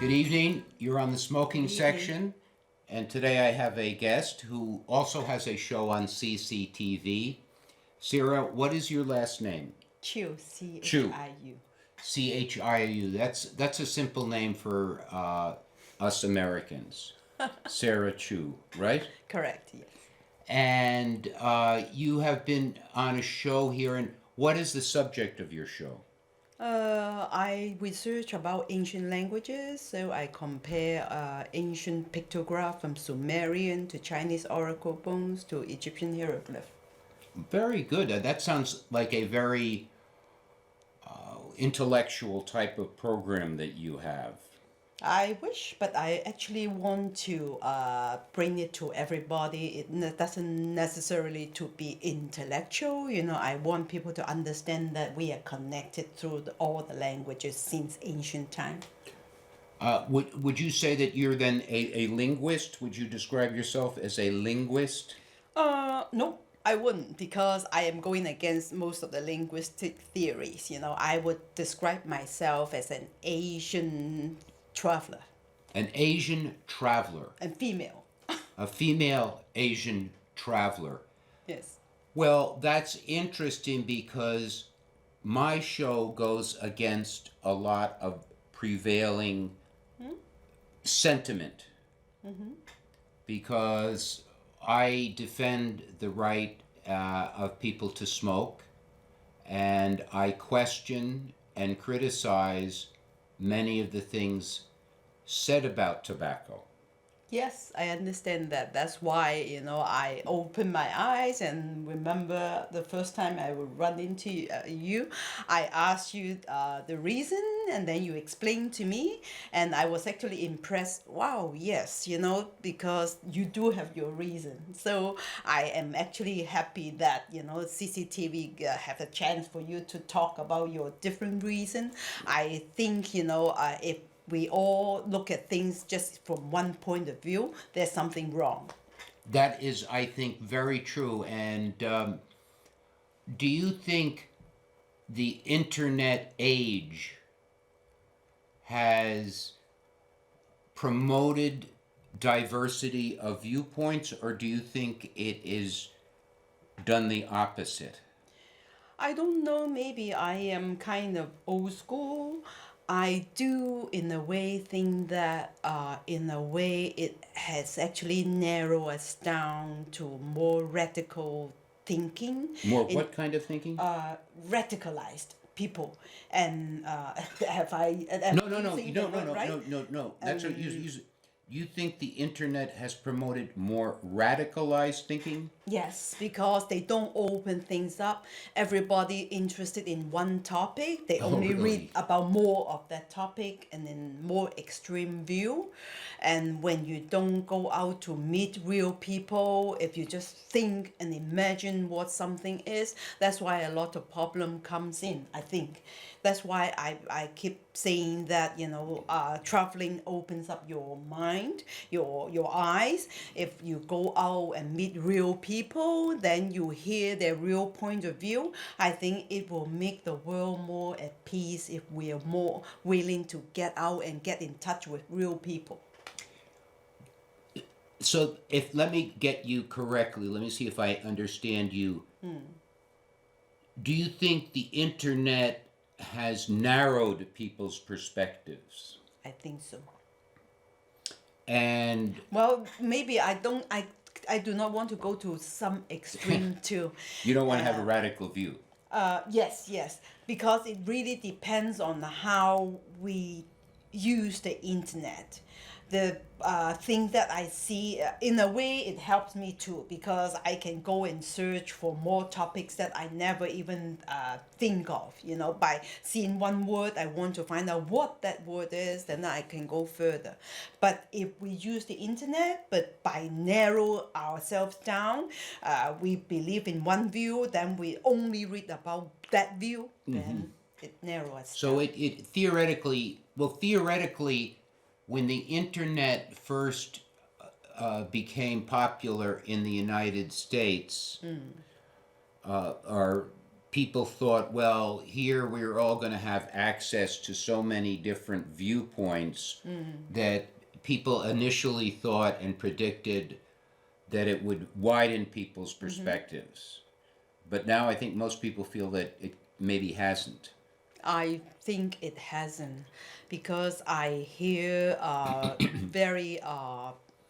Good evening. You're on the smoking Good evening. section, and today I have a guest who also has a show on CCTV. Sara, what is your last name? Chiu, Chiu. Chiu. Chiu. That's a simple name for us Americans. Sara Chiu, right? Correct, yes. And you have been on a show here, and what is the subject of your show? I research about ancient languages, so I compare ancient pictograph from Sumerian to Chinese oracle bones to Egyptian hieroglyph. Very good. That sounds like a very intellectual type of program that you have. I wish, but I actually want to bring it to everybody. Doesn't necessarily to be intellectual. I want people to understand that we are connected through all the languages since ancient time. Would you say that you're then a linguist? Would you describe yourself as a linguist? No, I wouldn't because I am going against most of the linguistic theories. I would describe myself as an Asian traveler An Asian traveler, and female. a female Asian traveler. Yes. Well, that's interesting because my show goes against a lot of prevailing sentiment because I defend the right of people to smoke, and I question and criticize many of the things said about tobacco. Yes, I understand that. That's why, I open my eyes and remember the first time I would run into you. I asked you the reason and then you explained to me. And I was actually impressed. Wow, yes, because you do have your reason. So I am actually happy that, CCTV have a chance for you to talk about your different reason. I think, if we all look at things just from one point of view, there's something wrong. That is, I think, very true. And do you think the internet age has promoted diversity of viewpoints, or do you think it is done the opposite? I don't know, maybe I am kind of old school. I do, in a way, think that, in a way, it has actually narrowed us down to more radical thinking. More In what kind of thinking? radicalized people, and have I? Am No, I no, no, using the no, no, word no, right? no, no, no. That's what you think the internet has promoted more radicalized thinking? Yes, because they don't open things up. Everybody interested in one topic, they Oh, only read really? about more of that topic and in more extreme view. And when you don't go out to meet real people, if you just think and imagine what something is, that's why a lot of problem comes in, I think. That's why I keep saying that, traveling opens up your mind, your eyes. If you go out and meet real people, then you hear their real point of view. I think it will make the world more at peace if we are more willing to get out and get in touch with real people. So, if let me get you correctly, let me see if I understand you. Do you think the internet has narrowed people's perspectives? I think so. And Well, maybe I do not want to go to some extreme too. you don't want to have a Uh, radical view. yes, because it really depends on how we use the internet. The thing that I see, in a way, it helps me too because I can go and search for more topics that I never even think of. By seeing one word, I want to find out what that word is, then I can go further. But if we use the internet, but by narrow ourselves down, we believe in one view, then we only read about that view, then it narrows us So down. it theoretically, well, theoretically, when the internet first became popular in the United States, or people thought, well, here we're all going to have access to so many different viewpoints that people initially thought and predicted that it would widen people's perspectives. But now I think most people feel that it maybe hasn't. I think it hasn't, because I hear very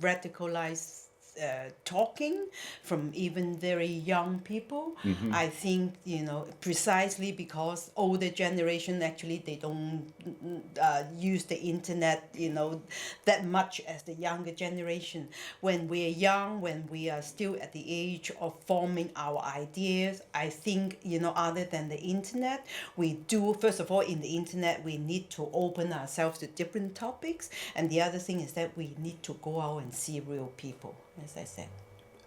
radicalized talking from even very young people. I think, precisely because older generation actually they don't use the internet, that much as the younger generation. When we're young, when we are still at the age of forming our ideas, I think, other than the internet, we do, first of all, in the internet, we need to open ourselves to different topics. And the other thing is that we need to go out and see real people, as I said.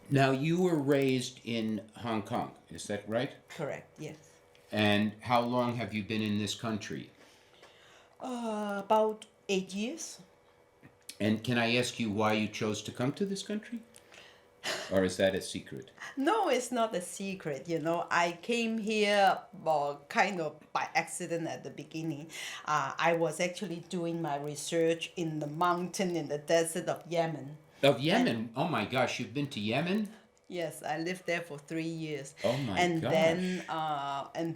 Now, you were raised in Hong Kong, is that right? Correct, yes. And how long have you been in this country? About 8 years. And can I ask you why you chose to come to this country? Or is that a secret? No, it's not a secret. I came here kind of by accident at the beginning. I was actually doing my research in the mountain in the desert of Yemen. Of Yemen? Oh my gosh, you've been to Yemen? Yes, I lived there for 3 years. Oh my and gosh.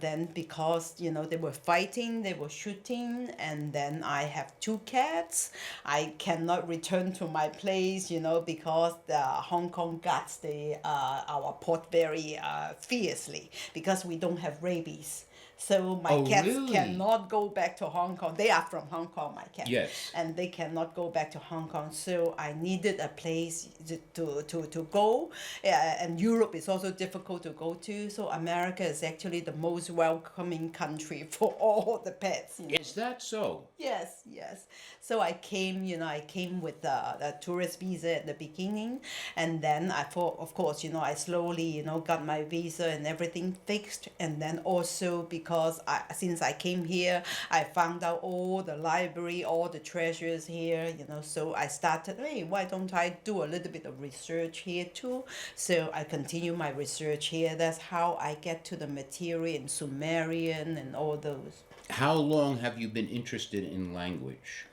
then because they were fighting, they were shooting, and then I have two cats. I cannot return to my place, because the Hong Kong guards our port very fiercely, because we don't have rabies. So my Oh, cats really? cannot go back to Hong Kong. They are from Hong Kong, my cats. Yes. And they cannot go back to Hong Kong. So I needed a place to go. And Europe is also difficult to go to. So America is actually the most welcoming country for all the pets. Is that so? Yes, yes. So I came with the tourist visa at the beginning, and then I thought, of course, I slowly, got my visa and everything fixed, and then also because since I came here, I found out all the library, all the treasures here, so I started, hey, why don't I do a little bit of research here too? So I continue my research here. That's how I get to the material in Sumerian and all those. How long have you been interested in language?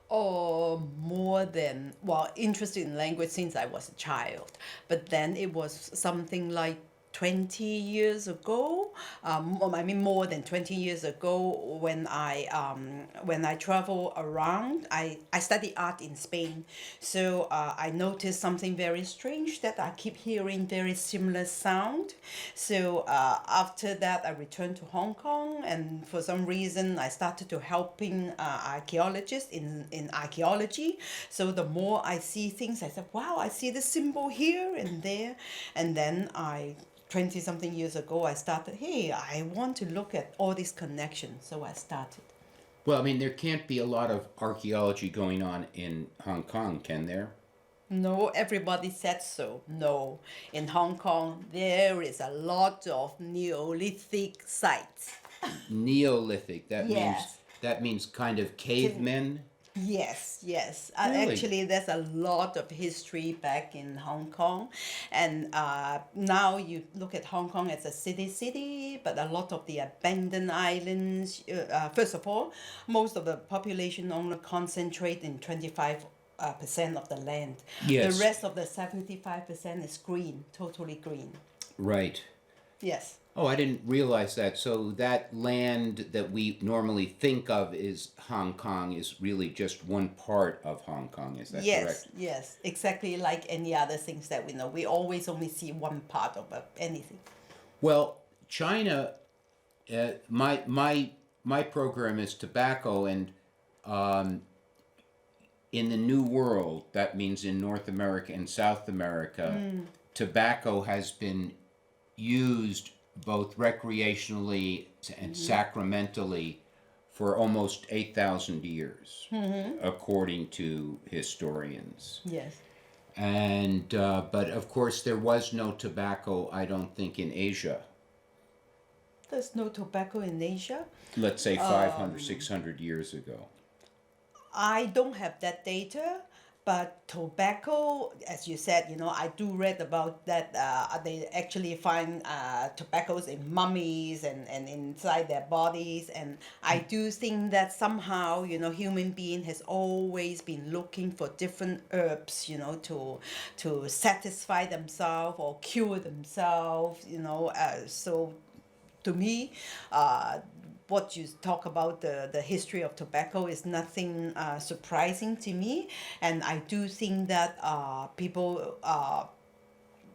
Or more than, well, interested in language since I was a child. But then it was something like 20 years ago, more than 20 years ago, when I travel around. I study art in Spain. So I noticed something very strange, that I keep hearing very similar sound. So after that, I returned to Hong Kong, and for some reason, I started to helping archaeologists in archaeology. So the more I see things, I said, wow, I see the symbol here and there. And then 20 something years ago, I started, hey, I want to look at all these connections. So I started. Well, I mean, there can't be a lot of archaeology going on in Hong Kong, can there? No, everybody said so. No. In Hong Kong, there is a lot of Neolithic sites. Neolithic. Yes. That means kind of cavemen. Yes, yes. Really? Actually, there's a lot of history back in Hong Kong. And now you look at Hong Kong as a city, but a lot of the abandoned islands, first of all, most of the population only concentrate in 25% of the land. Yes. The rest of the 75% is green, totally green. Right. Yes. Oh, I didn't realize that. So that land that we normally think of as Hong Kong is really just one part of Hong Kong. Is that Yes, correct? yes, exactly like any other things that we know. We always only see one part of anything. Well, China, my program is tobacco, and in the New World, that means in North America and South America, tobacco has been used both recreationally and sacramentally for almost 8,000 years, according to historians. Yes. And but of course, there was no tobacco, I don't think, in Asia. There's no tobacco in Asia. Let's say 500, 600 years ago. I don't have that data. But tobacco, as you said, I do read about that. They actually find tobaccos in mummies and inside their bodies. And I do think that somehow, human being has always been looking for different herbs, to satisfy themselves or cure themselves, so to me, what you talk about the history of tobacco is nothing surprising to me, and I do think that people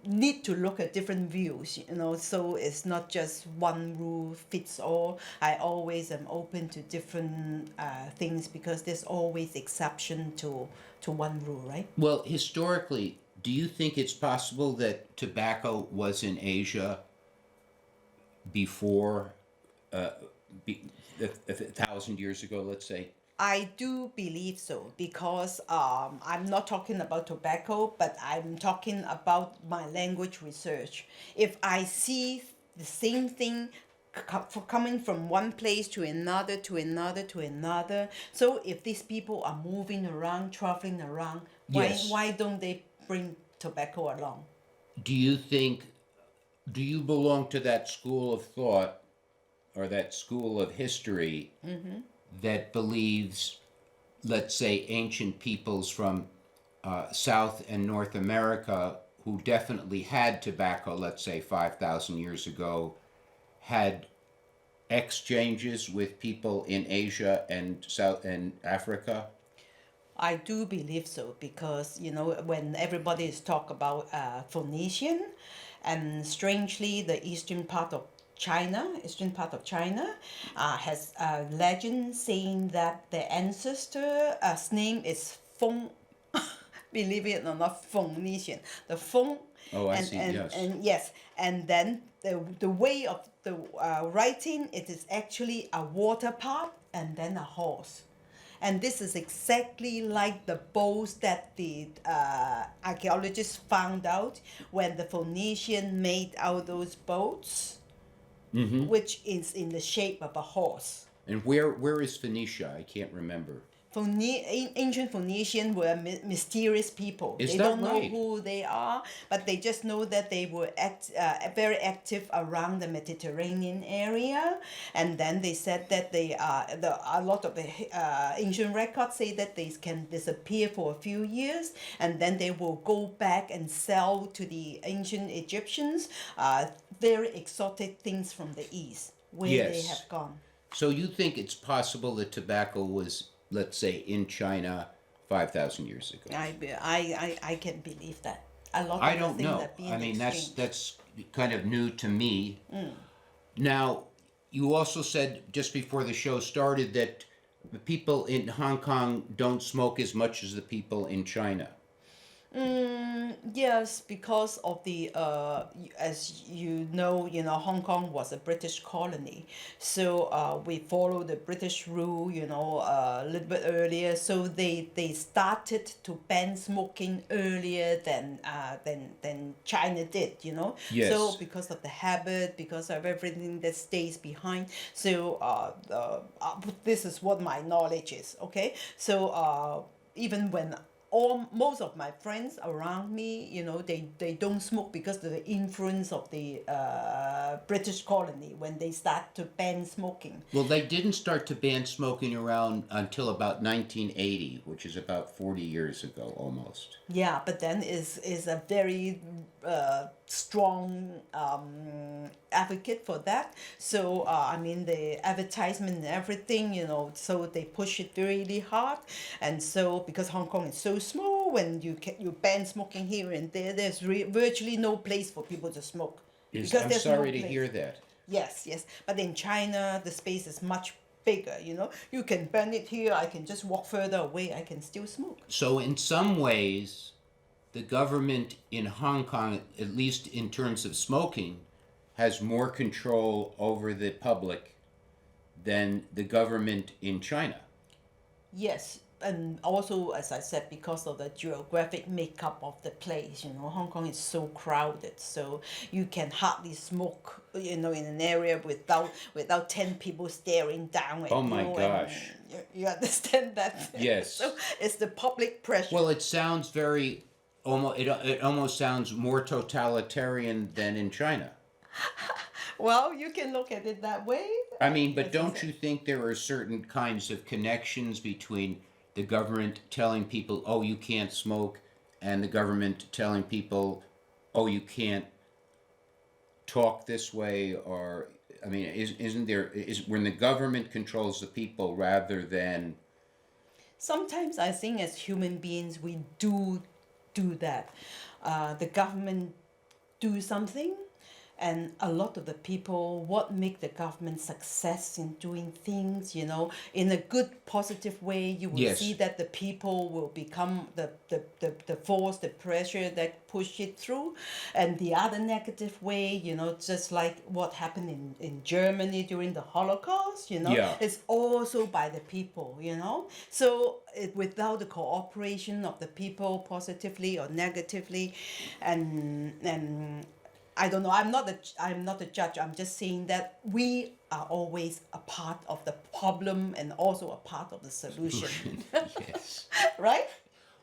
need to look at different views, so it's not just one rule fits all. I always am open to different things because there's always exception to one rule, right? Well, historically, do you think it's possible that tobacco was in Asia before uh, be, a 1,000 years ago, let's say? I do believe so because I'm not talking about tobacco, but I'm talking about my language research. If I see the same thing coming from one place to another, to another, to another, so if these people are moving around, traveling around, Yes. why don't they bring tobacco along? Do you think, do you belong to that school of thought or that school of history that believes, let's say, ancient peoples from South and North America who definitely had tobacco, let's say 5,000 years ago, had exchanges with people in Asia and South and Africa? I do believe so because when everybody is talk about Phoenician, and strangely the eastern part of China, has a legend saying that their ancestor's name is Feng. Believe it or not, Phoenician. The Feng, Oh, I and see, and yes. and yes, and then the way of the writing, it is actually a water pot and then a horse. And this is exactly like the boats that the archaeologists found out when the Phoenician made out those boats, which is in the shape of a horse. And where is Phoenicia? I can't remember. Ancient Phoenicians were mysterious people. Is They that don't know right? who they are, but they just know that they were very active around the Mediterranean area. And then they said that a lot of the ancient records say that they can disappear for a few years, and then they will go back and sell to the ancient Egyptians very exotic things from the east, where they Yes. have gone. So you think it's possible that tobacco was, let's say, in China 5,000 years ago? I can believe that. A lot I of the don't things know. that I being mean, exchanged. that's kind of new to me. Now, you also said just before the show started that the people in Hong Kong don't smoke as much as the people in China. Yes, because of the as Hong Kong was a British colony, so we follow the British rule, a little bit earlier. So they started to ban smoking earlier than China did, So Yes. because of the habit, because of everything that stays behind, so this is what my knowledge is. Okay, so even when all most of my friends around me, they don't smoke because of the influence of the British colony when they start to ban smoking. Well, they didn't start to ban smoking around until about 1980, which is about 40 years ago almost. Yeah, but then is a very strong advocate for that. So I mean the advertisement and everything, so they push it really hard. And so because Hong Kong is so small, when you ban smoking here and there, there's virtually no place for people to smoke because I'm there's no sorry to place. hear that. Yes, yes. But in China, the space is much bigger, You can burn it here, I can just walk further away, I can still smoke. So, in some ways, the government in Hong Kong, at least in terms of smoking, has more control over the public than the government in China. Yes, and also, as I said, because of the geographic makeup of the place, Hong Kong is so crowded, so you can hardly smoke, in an area without 10 people staring down at Oh you, my and gosh. you understand that. So Yes. it's the public pressure. Well, it sounds very it almost sounds more totalitarian than in China. Well, you can look at it that way. I mean, but As I don't said. you think there are certain kinds of connections between the government telling people, "Oh, you can't smoke," and the government telling people, "Oh, you can't talk this way," or I mean, isn't there is when the government controls the people rather than Sometimes I think as human beings we do that. The government do something, and a lot of the people, what make the government success in doing things, in a good positive way, you will yes, see that the people will become the force, the pressure that push it through. And the other negative way, just like what happened in Germany during the Holocaust, yeah, it's also by the people, so without the cooperation of the people, positively or negatively, and I don't know. I'm not a judge. I'm just saying that we are always a part of the problem and also a part of the solution, yes. right?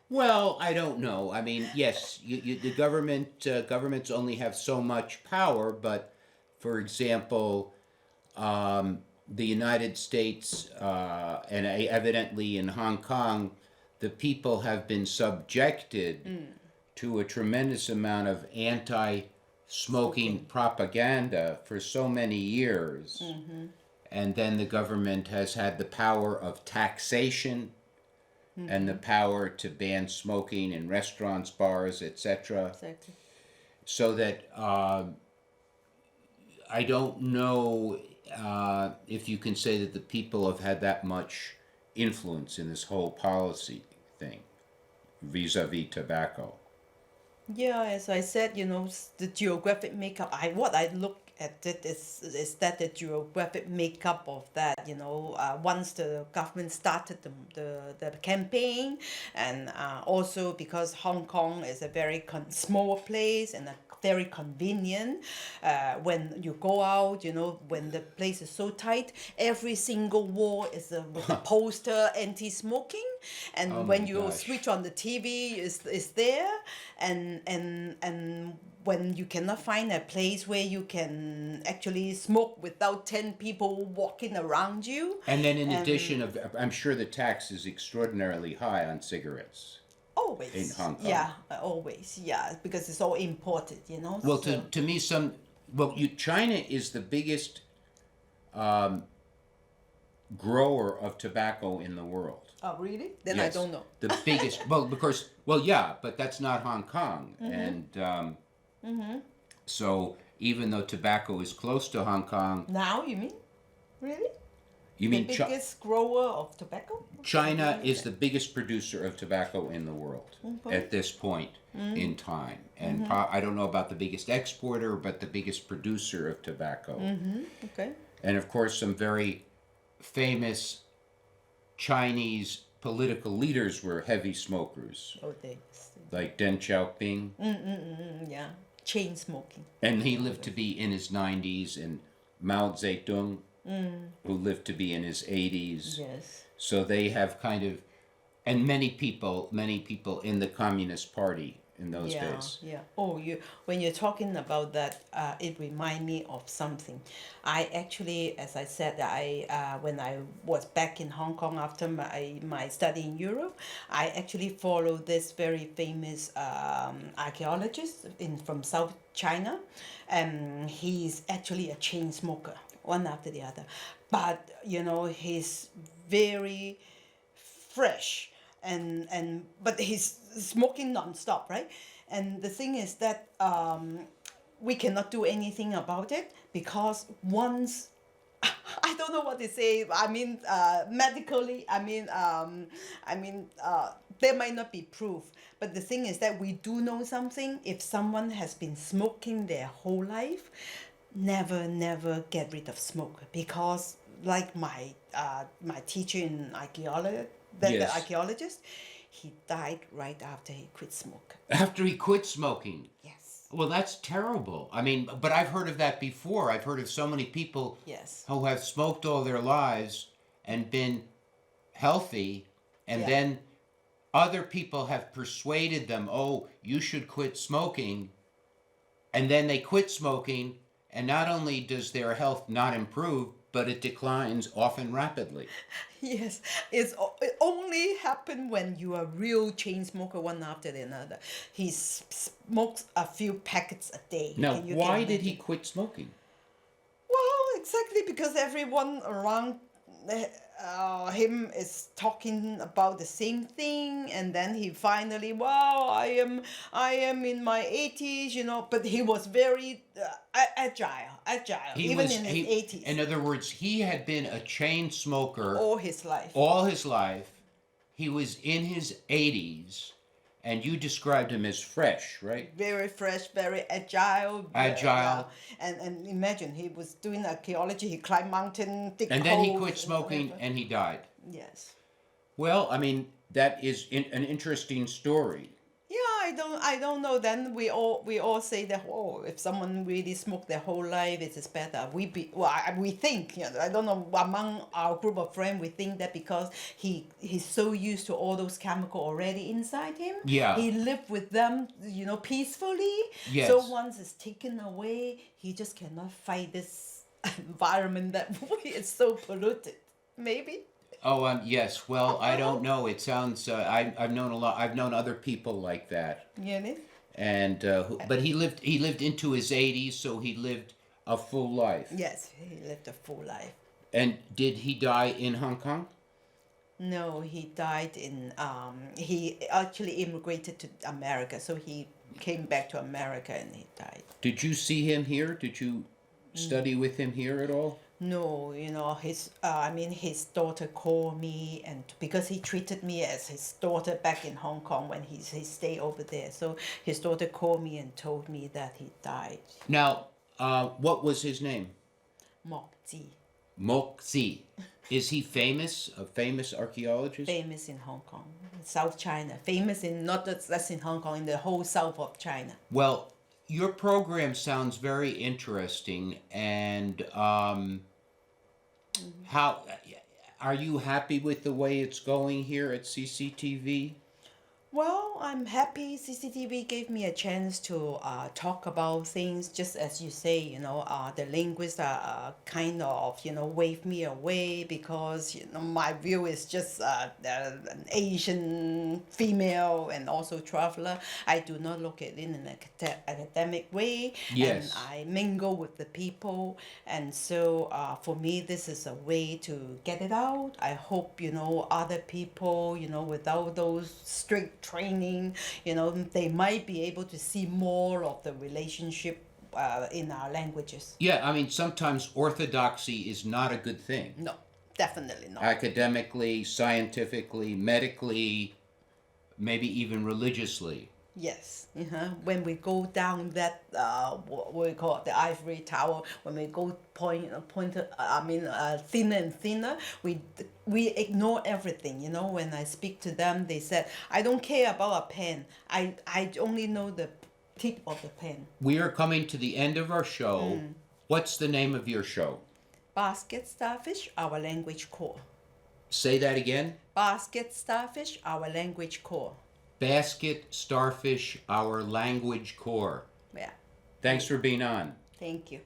Well, I don't know. I mean, yes, the governments only have so much power, but for example, the United States and evidently in Hong Kong, the people have been subjected to a tremendous amount of anti-smoking Smoking. propaganda for so many years. And then the government has had the power of taxation and the power to ban smoking in restaurants, bars, etc. Exactly. So that I don't know if you can say that the people have had that much influence in this whole policy thing vis-a-vis tobacco. Yeah, as I said, the geographic makeup. What I look at it is that the geographic makeup of that. Once the government started the campaign, and also because Hong Kong is a very small place and a very convenient. When you go out, when the place is so tight, every single wall is with a poster anti-smoking, and Oh my when you gosh. switch on the TV, is there, and when you cannot find a place where you can actually smoke without 10 people walking around you. And then in And addition of, I'm sure the tax is extraordinarily high on cigarettes in always, Hong Kong. yeah, always, yeah, because it's all imported, Well, so. to me, China is the biggest grower of tobacco in the world. Oh, really? Then I Yes, don't know. the biggest. Well, because yeah, but that's not Hong Kong, and so even though tobacco is close to Hong Kong, Now, you mean? Really? you The mean biggest grower of tobacco? China is the biggest producer of tobacco in the world Okay. at this point in time, and I don't know about the biggest exporter, but the biggest producer of tobacco, Okay. and of course some very famous Chinese political leaders were heavy smokers, Oh, they. like Deng Xiaoping. Yeah. Chain smoking. And he lived to be in his 90s, and Mao Zedong, who lived to be in his 80s. Yes. So they have kind of, and many people in the Communist Party in those Yeah, days. yeah. Oh, when you're talking about that, it remind me of something. I actually, as I said, when I was back in Hong Kong after my study in Europe, I actually followed this very famous archaeologist from South China, and he's actually a chain smoker, one after the other. But he's very fresh, and but he's smoking non-stop, right? And the thing is that we cannot do anything about it, because once I don't know what to say. I mean, medically, there might not be proof, but the thing is that we do know something. If someone has been smoking their whole life, never get rid of smoke, because like my teacher in archaeology the Yes. archaeologist. He died right after he quit smoke. After he quit smoking. Yes. Well, that's terrible. I mean, but I've heard of that before. I've heard of so many people Yes. who have smoked all their lives and been healthy, and Yeah. then other people have persuaded them, oh, you should quit smoking, and then they quit smoking, and not only does their health not improve, but it declines often rapidly. Yes, it only happened when you are real chain smoker one after the another. He smokes a few packets a day. Now, Can you why imagine? did he quit smoking? Well, exactly because everyone around him is talking about the same thing, and then he finally, wow, I am in my 80s, you know. But he was very agile, even in his 80s, in other words, he had been a chain smoker all his life. all his life. He was in his 80s, and you described him as fresh, right? Very fresh, very agile. Agile. And imagine he was doing archaeology. He climbed mountain, dig And then he holes, quit and smoking whatever. and he died. Yes. Well, I mean, that is an interesting story. Yeah, I don't know. Then we all say that, oh, if someone really smoked their whole life, it is better. We think, you know, I don't know, among our group of friends, we think that because he's so used to all those chemical already inside him. Yeah. He lived with them, you know, peacefully. Yes. So once it's taken away, he just cannot fight this environment that is so polluted. Maybe. Oh, yes. Well, I don't know. It sounds. I've known a lot. I've known other people like that. Really? And but he lived. He lived into his 80s, so he lived a full life. Yes, he lived a full life. And did he die in Hong Kong? No, he died in. He actually immigrated to America, so he came back to America and he died. Did you see him here? Did you study with him here at all? No, you know, his daughter called me, and because he treated me as his daughter back in Hong Kong when he stayed over there. So his daughter called me and told me that he died. Now, what was his name? Mok Ji, Mok Zi. Is he famous? A famous archaeologist? famous in Hong Kong, South China. Famous in not just in Hong Kong, in the whole south of China. Well, your program sounds very interesting, and how are you happy with the way it's going here at CCTV? Well, I'm happy CCTV gave me a chance to talk about things, just as you say, you know, the linguists are kind of, you know, wave me away because, you know, my view is just an Asian female and also traveler. I do not look at it in an academic way. Yes. And I mingle with the people. And so for me, this is a way to get it out. I hope, you know, other people, you know, without those strict training, you know, they might be able to see more of the relationship in our languages. Yeah, I mean, sometimes orthodoxy is not a good thing. No, definitely not. Academically, scientifically, medically, maybe even religiously. Yes. When we go down that what we call it, the ivory tower, when we go thinner and thinner, we ignore everything. You know, when I speak to them, they said, I don't care about a pen. I only know the tip of the pen. We are coming to the end of our show. What's the name of your show? Basket starfish, our language core. Say that again. Basket starfish, our language core. Basket Starfish, Our Language Core. Yeah. Thanks for being on. Thank you.